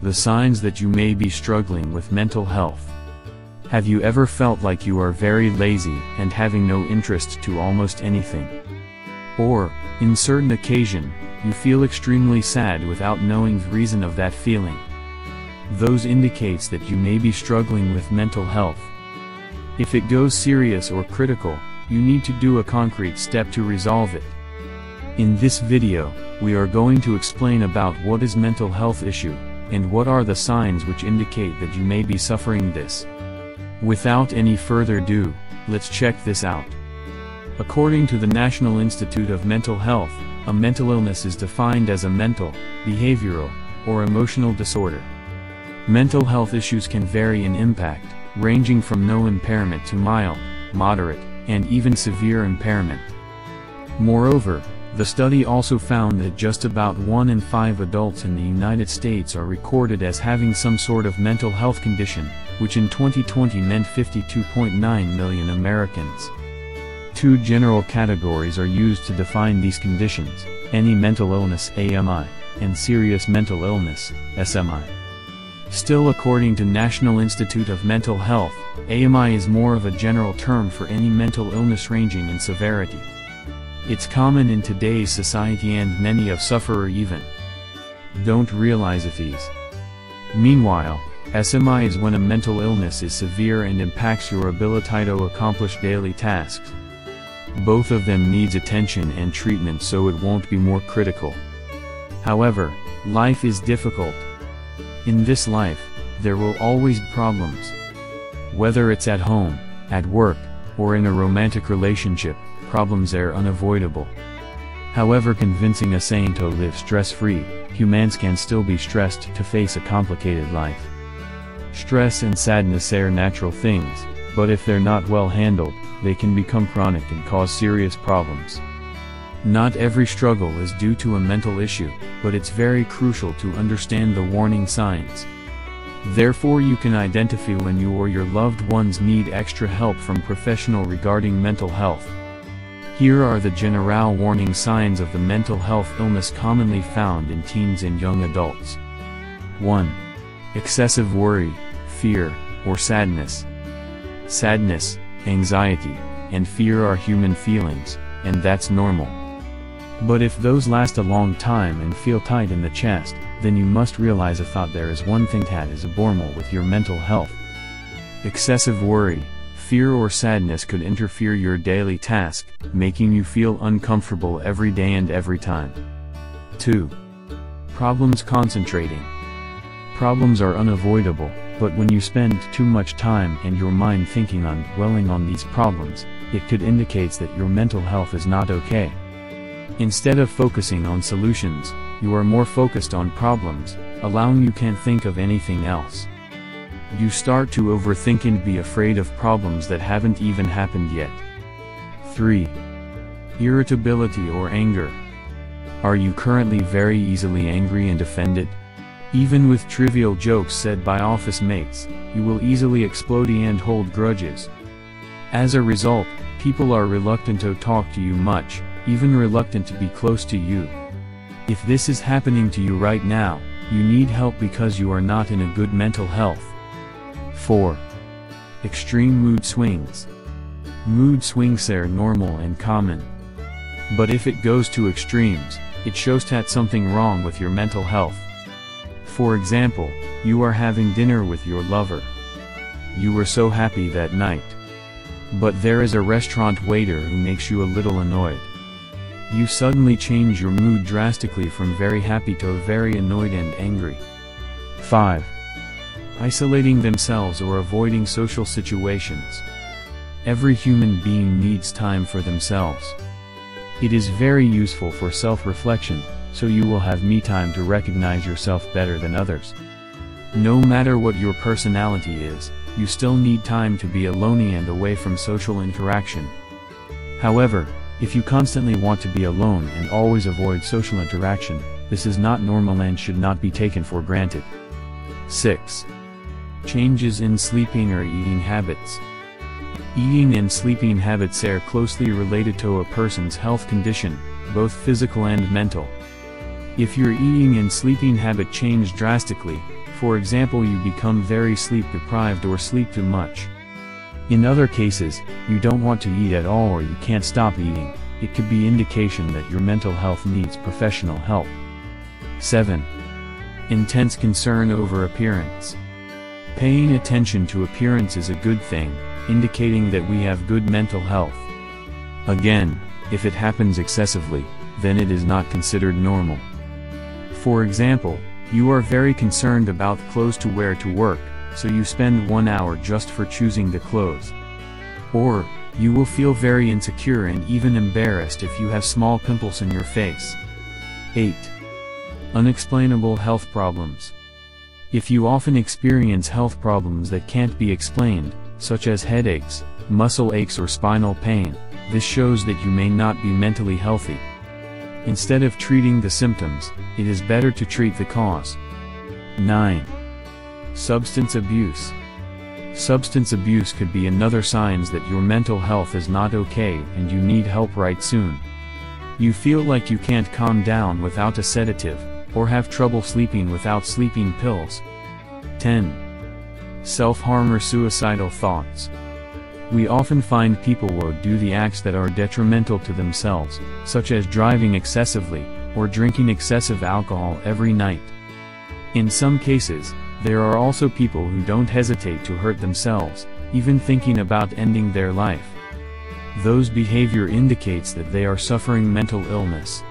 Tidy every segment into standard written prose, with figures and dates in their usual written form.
The signs that you may be struggling with mental health. Have you ever felt like you are very lazy and having no interest to almost anything? Or, in certain occasion, you feel extremely sad without knowing the reason of that feeling? Those indicates that you may be struggling with mental health. If it goes serious or critical, you need to do a concrete step to resolve it. In this video, we are going to explain about what is mental health issue, and what are the signs which indicate that you may be suffering this. Without any further ado, let's check this out. According to the National Institute of Mental Health, a mental illness is defined as a mental, behavioral, or emotional disorder. Mental health issues can vary in impact, ranging from no impairment to mild, moderate, and even severe impairment. Moreover, the study also found that just about 1 in 5 adults in the United States are recorded as having some sort of mental health condition, which in 2020 meant 52.9 million Americans. Two general categories are used to define these conditions: any mental illness (AMI) and serious mental illness (SMI). Still, according to National Institute of Mental Health, AMI is more of a general term for any mental illness ranging in severity. It's common in today's society and many of sufferers even don't realize of these. Meanwhile, SMI is when a mental illness is severe and impacts your ability to accomplish daily tasks. Both of them needs attention and treatment so it won't be more critical. However, life is difficult. In this life, there will always be problems. Whether it's at home, at work, or in a romantic relationship, problems are unavoidable. However, convincing a saint to live stress-free, humans can still be stressed to face a complicated life. Stress and sadness are natural things, but if they're not well handled, they can become chronic and cause serious problems. Not every struggle is due to a mental issue, but it's very crucial to understand the warning signs. Therefore, you can identify when you or your loved ones need extra help from professional regarding mental health. Here are the general warning signs of the mental health illness commonly found in teens and young adults. 1. Excessive worry, fear, or sadness. Sadness, anxiety, and fear are human feelings, and that's normal. But if those last a long time and feel tight in the chest, then you must realize there is one thing that is abnormal with your mental health. Excessive worry, fear or sadness could interfere your daily task, making you feel uncomfortable every day and every time. 2. Problems concentrating. Problems are unavoidable, but when you spend too much time and your mind thinking on dwelling on these problems, it could indicate that your mental health is not okay. Instead of focusing on solutions, you are more focused on problems, allowing you can't think of anything else. You start to overthink and be afraid of problems that haven't even happened yet. 3. Irritability or anger. Are you currently very easily angry and offended? Even with trivial jokes said by office mates, you will easily explode and hold grudges. As a result, people are reluctant to talk to you much, even reluctant to be close to you. If this is happening to you right now, you need help because you are not in a good mental health. 4. Extreme mood swings. Mood swings are normal and common. But if it goes to extremes, it shows that something wrong with your mental health. For example, you are having dinner with your lover. You were so happy that night. But there is a restaurant waiter who makes you a little annoyed. You suddenly change your mood drastically from very happy to very annoyed and angry. 5. Isolating themselves or avoiding social situations. Every human being needs time for themselves. It is very useful for self-reflection, so you will have me time to recognize yourself better than others. No matter what your personality is, you still need time to be alone and away from social interaction. However, if you constantly want to be alone and always avoid social interaction, this is not normal and should not be taken for granted. 6. Changes in sleeping or eating habits. Eating and sleeping habits are closely related to a person's health condition, both physical and mental. If your eating and sleeping habit change drastically, For example, you become very sleep deprived or sleep too much. In other cases, you don't want to eat at all or you can't stop eating. It could be indication that your mental health needs professional help. 7. Intense concern over appearance. Paying attention to appearance is a good thing, indicating that we have good mental health. Again, if it happens excessively, then it is not considered normal. For example, you are very concerned about clothes to wear to work, so you spend 1 hour just for choosing the clothes. Or, you will feel very insecure and even embarrassed if you have small pimples in your face. 8. Unexplainable health problems. If you often experience health problems that can't be explained, such as headaches, muscle aches or spinal pain, this shows that you may not be mentally healthy. Instead of treating the symptoms, it is better to treat the cause. 9. Substance abuse. Substance abuse could be another sign that your mental health is not okay and you need help right soon. You feel like you can't calm down without a sedative, or have trouble sleeping without sleeping pills. 10. Self-harm or suicidal thoughts. We often find people who do the acts that are detrimental to themselves, such as driving excessively, or drinking excessive alcohol every night. In some cases, there are also people who don't hesitate to hurt themselves, even thinking about ending their life. Those behavior indicates that they are suffering mental illness.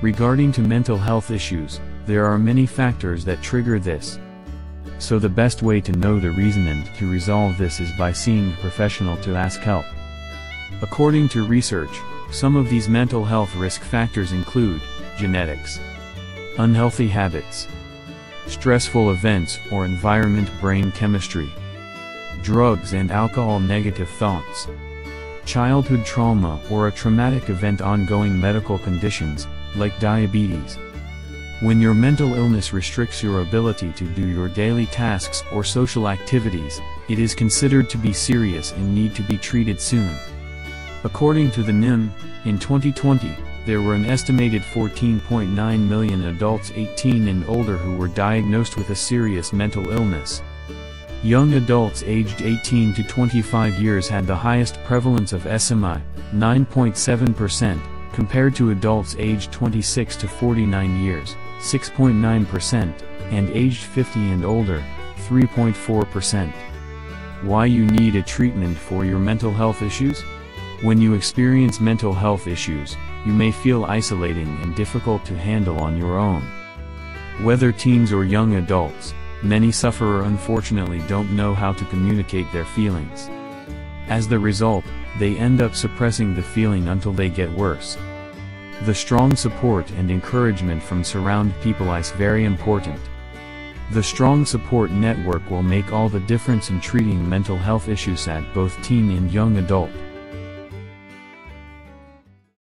Regarding to mental health issues, there are many factors that trigger this. So the best way to know the reason and to resolve this is by seeing a professional to ask help. According to research, some of these mental health risk factors include genetics, unhealthy habits, stressful events or environment, brain chemistry, drugs and alcohol, negative thoughts, childhood trauma or a traumatic event, ongoing medical conditions, like diabetes. When your mental illness restricts your ability to do your daily tasks or social activities, it is considered to be serious and need to be treated soon. According to the NIM, in 2020, there were an estimated 14.9 million adults 18 and older who were diagnosed with a serious mental illness. Young adults aged 18 to 25 years had the highest prevalence of SMI, 9.7%, compared to adults aged 26 to 49 years, 6.9%, and aged 50 and older, 3.4%. Why you need a treatment for your mental health issues? When you experience mental health issues, you may feel isolating and difficult to handle on your own. Whether teens or young adults, many sufferer unfortunately don't know how to communicate their feelings. As the result, they end up suppressing the feeling until they get worse. The strong support and encouragement from surround people is very important. The strong support network will make all the difference in treating mental health issues at both teen and young adult.